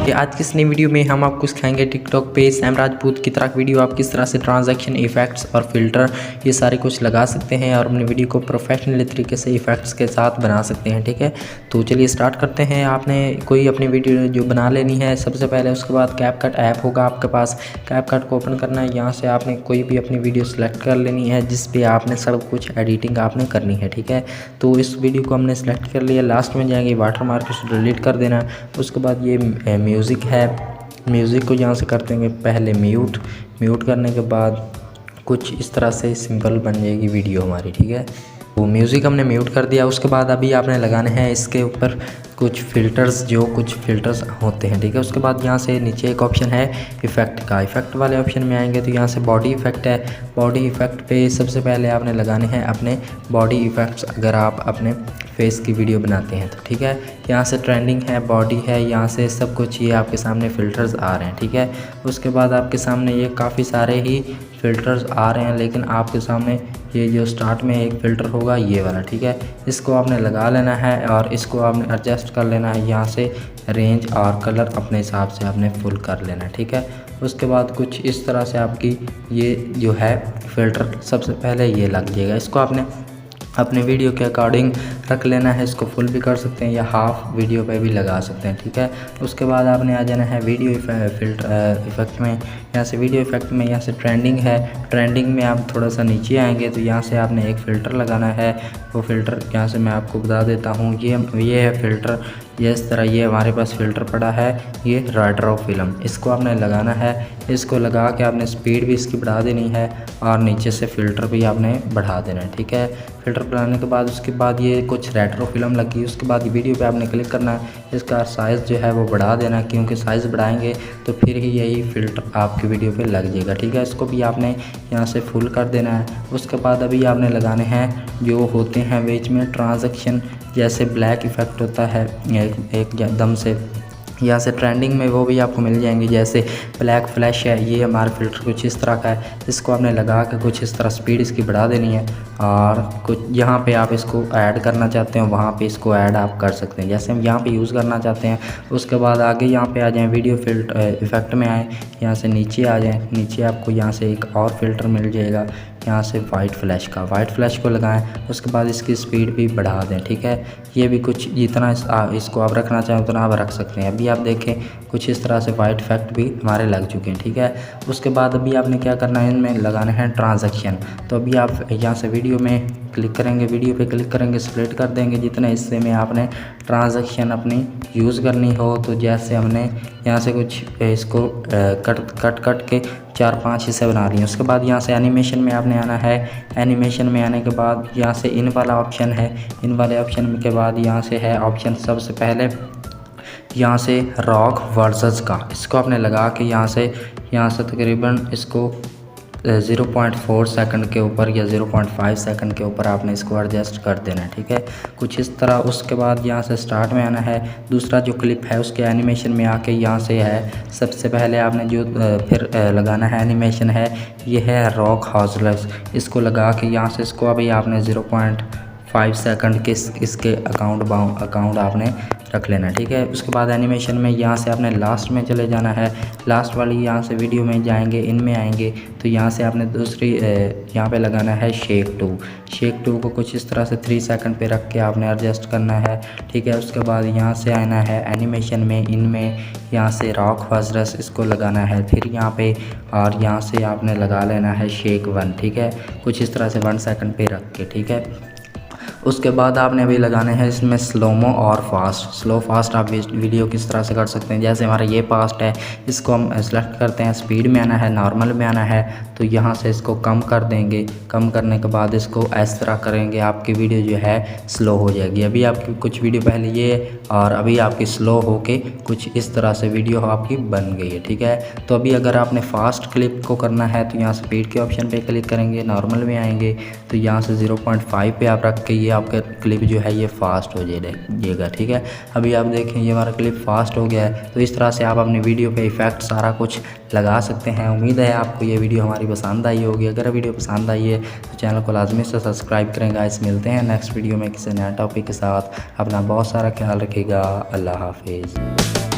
कि आज की इस नई वीडियो में हम आपको सिखाएंगे टिकटॉक पे सैम राजपूत की तरह वीडियो आप किस तरह से ट्रांजैक्शन इफेक्ट्स और फिल्टर ये सारे कुछ लगा सकते हैं और अपनी वीडियो को प्रोफेशनल तरीके से इफेक्ट्स के साथ बना सकते हैं। ठीक है, तो चलिए स्टार्ट करते हैं। आपने कोई अपनी वीडियो जो बना लेनी है सबसे पहले, उसके बाद कैपकट ऐप होगा आपके पास, कैपकट को ओपन करना है। यहाँ से आपने कोई भी अपनी वीडियो सेलेक्ट कर लेनी है जिस पे आपने सब कुछ एडिटिंग आपने करनी है। ठीक है, तो इस वीडियो को हमने सेलेक्ट कर लिया। लास्ट में जाएंगे वाटर मार्क को डिलीट कर देना। उसके बाद ये म्यूज़िक है, म्यूज़िक को यहाँ से कर देंगे पहले म्यूट करने के बाद कुछ इस तरह से सिंपल बन जाएगी वीडियो हमारी। ठीक है, वो म्यूज़िक हमने म्यूट कर दिया। उसके बाद अभी आपने लगाने हैं इसके ऊपर कुछ फ़िल्टर्स होते हैं। ठीक है, उसके बाद यहाँ से नीचे एक ऑप्शन है इफ़ेक्ट का, इफ़ेक्ट वाले ऑप्शन में आएंगे तो यहाँ से बॉडी इफ़ेक्ट है। बॉडी इफ़ेक्ट पे सबसे पहले आपने लगाने हैं अपने बॉडी इफ़ेक्ट्स अगर आप अपने फेस की वीडियो बनाते हैं तो। ठीक है, यहाँ से ट्रेंडिंग है, बॉडी है, यहाँ से सब कुछ ये आपके सामने फ़िल्टर्स आ रहे हैं। ठीक है, उसके बाद आपके सामने ये काफ़ी सारे ही फ़िल्टर्स आ रहे हैं, लेकिन आपके सामने ये जो स्टार्ट में एक फ़िल्टर होगा ये वाला। ठीक है, इसको आपने लगा लेना है और इसको आपने एडजस्ट कर लेना है। यहाँ से रेंज और कलर अपने हिसाब से आपने फुल कर लेना है। ठीक है, उसके बाद कुछ इस तरह से आपकी ये जो है फ़िल्टर सबसे पहले ये लग जाएगा। इसको आपने अपने वीडियो के अकॉर्डिंग रख लेना है। इसको फुल भी कर सकते हैं या हाफ वीडियो पे भी लगा सकते हैं। ठीक है, उसके बाद आपने आ जाना है वीडियो इफ़ेक्ट में। यहाँ से वीडियो इफ़ेक्ट में यहाँ से ट्रेंडिंग है, ट्रेंडिंग में आप थोड़ा सा नीचे आएंगे तो यहाँ से आपने एक फ़िल्टर लगाना है। वो फ़िल्टर यहाँ से मैं आपको बता देता हूँ, ये है फ़िल्टर। ये इस तरह ये हमारे पास फ़िल्टर पड़ा है, ये राइडर ऑफ फिल्म, इसको आपने लगाना है। इसको लगा के आपने स्पीड भी इसकी बढ़ा देनी है और नीचे से फ़िल्टर भी आपने बढ़ा देना है। ठीक है, फ़िल्टर बढ़ाने के बाद उसके बाद ये कुछ रेट्रो फिल्म लगी, उसके बाद वीडियो पे आपने क्लिक करना है। इसका साइज़ जो है वो बढ़ा देना, क्योंकि साइज़ बढ़ाएंगे तो फिर ही यही फ़िल्टर आपकी वीडियो पे लग जाएगा। ठीक है, इसको भी आपने यहाँ से फुल कर देना है। उसके बाद अभी आपने लगाने हैं जो होते हैं बीच में ट्रांजैक्शन, जैसे ब्लैक इफ़ेक्ट होता है एकदम से, यहाँ से ट्रेंडिंग में वो भी आपको मिल जाएंगे। जैसे ब्लैक फ्लैश है, ये हमारा फ़िल्टर कुछ इस तरह का है। इसको आपने लगा के कुछ इस तरह स्पीड इसकी बढ़ा देनी है और कुछ यहाँ पे आप इसको ऐड करना चाहते हैं वहाँ पे इसको ऐड आप कर सकते हैं, जैसे हम यहाँ पे यूज़ करना चाहते हैं। उसके बाद आगे यहाँ पे आ जाएँ, वीडियो इफ़ेक्ट में आए, यहाँ से नीचे आ जाएँ। नीचे आपको यहाँ से एक और फ़िल्टर मिल जाएगा, यहाँ से वाइट फ्लैश को लगाएं। उसके बाद इसकी स्पीड भी बढ़ा दें। ठीक है, ये भी कुछ जितना इसको आप रखना चाहें उतना आप रख सकते हैं। अभी आप देखें कुछ इस तरह से वाइट इफेक्ट भी हमारे लग चुके हैं। ठीक है, उसके बाद अभी आपने क्या करना है, इनमें लगाना है ट्रांजैक्शन। तो अभी आप यहाँ से वीडियो में क्लिक करेंगे, वीडियो पे क्लिक करेंगे, सेलेक्ट कर देंगे जितने हिस्से में आपने ट्रांजैक्शन अपनी यूज़ करनी हो। तो जैसे हमने यहाँ से कुछ इसको कट के 4-5 हिस्से बना लिए। उसके बाद यहाँ से एनिमेशन में आपने आना है। एनिमेशन में आने के बाद यहाँ से इन वाला ऑप्शन है, इन वाले ऑप्शन के बाद यहाँ से है ऑप्शन सबसे पहले यहाँ से रॉक वर्सेस का, इसको आपने लगा के यहाँ से तकरीबन इसको 0.4 सेकंड के ऊपर या 0.5 सेकंड के ऊपर आपने इसको एडजस्ट कर देना है। ठीक है, कुछ इस तरह। उसके बाद यहाँ से स्टार्ट में आना है। दूसरा जो क्लिप है उसके एनिमेशन में आके यहाँ से है सबसे पहले आपने जो फिर लगाना है एनिमेशन है, ये है रॉक हॉर्सेस। इसको लगा के यहाँ से इसको अभी आपने 0.5 सेकंड के इसके अकाउंट आपने रख लेना। ठीक है, उसके बाद एनिमेशन में यहाँ से आपने लास्ट में चले जाना है। लास्ट वाली यहाँ से वीडियो में जाएंगे, इनमें आएंगे तो यहाँ से आपने दूसरी यहाँ पे लगाना है शेक टू को कुछ इस तरह से 3 सेकंड पे रख के आपने एडजस्ट करना है। ठीक है, उसके बाद यहाँ से आना है एनिमेशन में, इनमें यहाँ से रॉक हॉर्सेस इसको लगाना है फिर यहाँ पे, और यहाँ से आपने लगा लेना है शेक 1। ठीक है, कुछ इस तरह से 1 सेकंड पे रख के। ठीक है, उसके बाद आपने अभी लगाने हैं इसमें स्लोमो और स्लो फास्ट आप वीडियो किस तरह से कर सकते हैं। जैसे हमारा ये फास्ट है, इसको हम सेलेक्ट करते हैं, स्पीड में आना है, नॉर्मल में आना है, तो यहाँ से इसको कम कर देंगे। कम करने के बाद इसको इस तरह करेंगे, आपकी वीडियो जो है स्लो हो जाएगी। अभी आपकी कुछ वीडियो पहले ये और अभी आपकी स्लो होके कुछ इस तरह से वीडियो आपकी बन गई है। ठीक है, तो अभी अगर आपने फास्ट क्लिप को करना है तो यहाँ स्पीड के ऑप्शन पे क्लिक करेंगे, नॉर्मल में आएंगे तो यहाँ से 0.5 पे आप रख के ये आपका क्लिप जो है ये फास्ट हो जाएगा। ठीक है, अभी आप देखें ये हमारा क्लिप फास्ट हो गया है। तो इस तरह से आप अपनी वीडियो पे इफेक्ट सारा कुछ लगा सकते हैं। उम्मीद है आपको ये वीडियो हमारी पसंद आई होगी। अगर वीडियो पसंद आई है तो चैनल को लाजमी से सब्सक्राइब करें गाइस। मिलते हैं नेक्स्ट वीडियो में किसी नया टॉपिक के साथ। अपना बहुत सारा ख्याल रखिएगा। अल्लाह हाफिज़।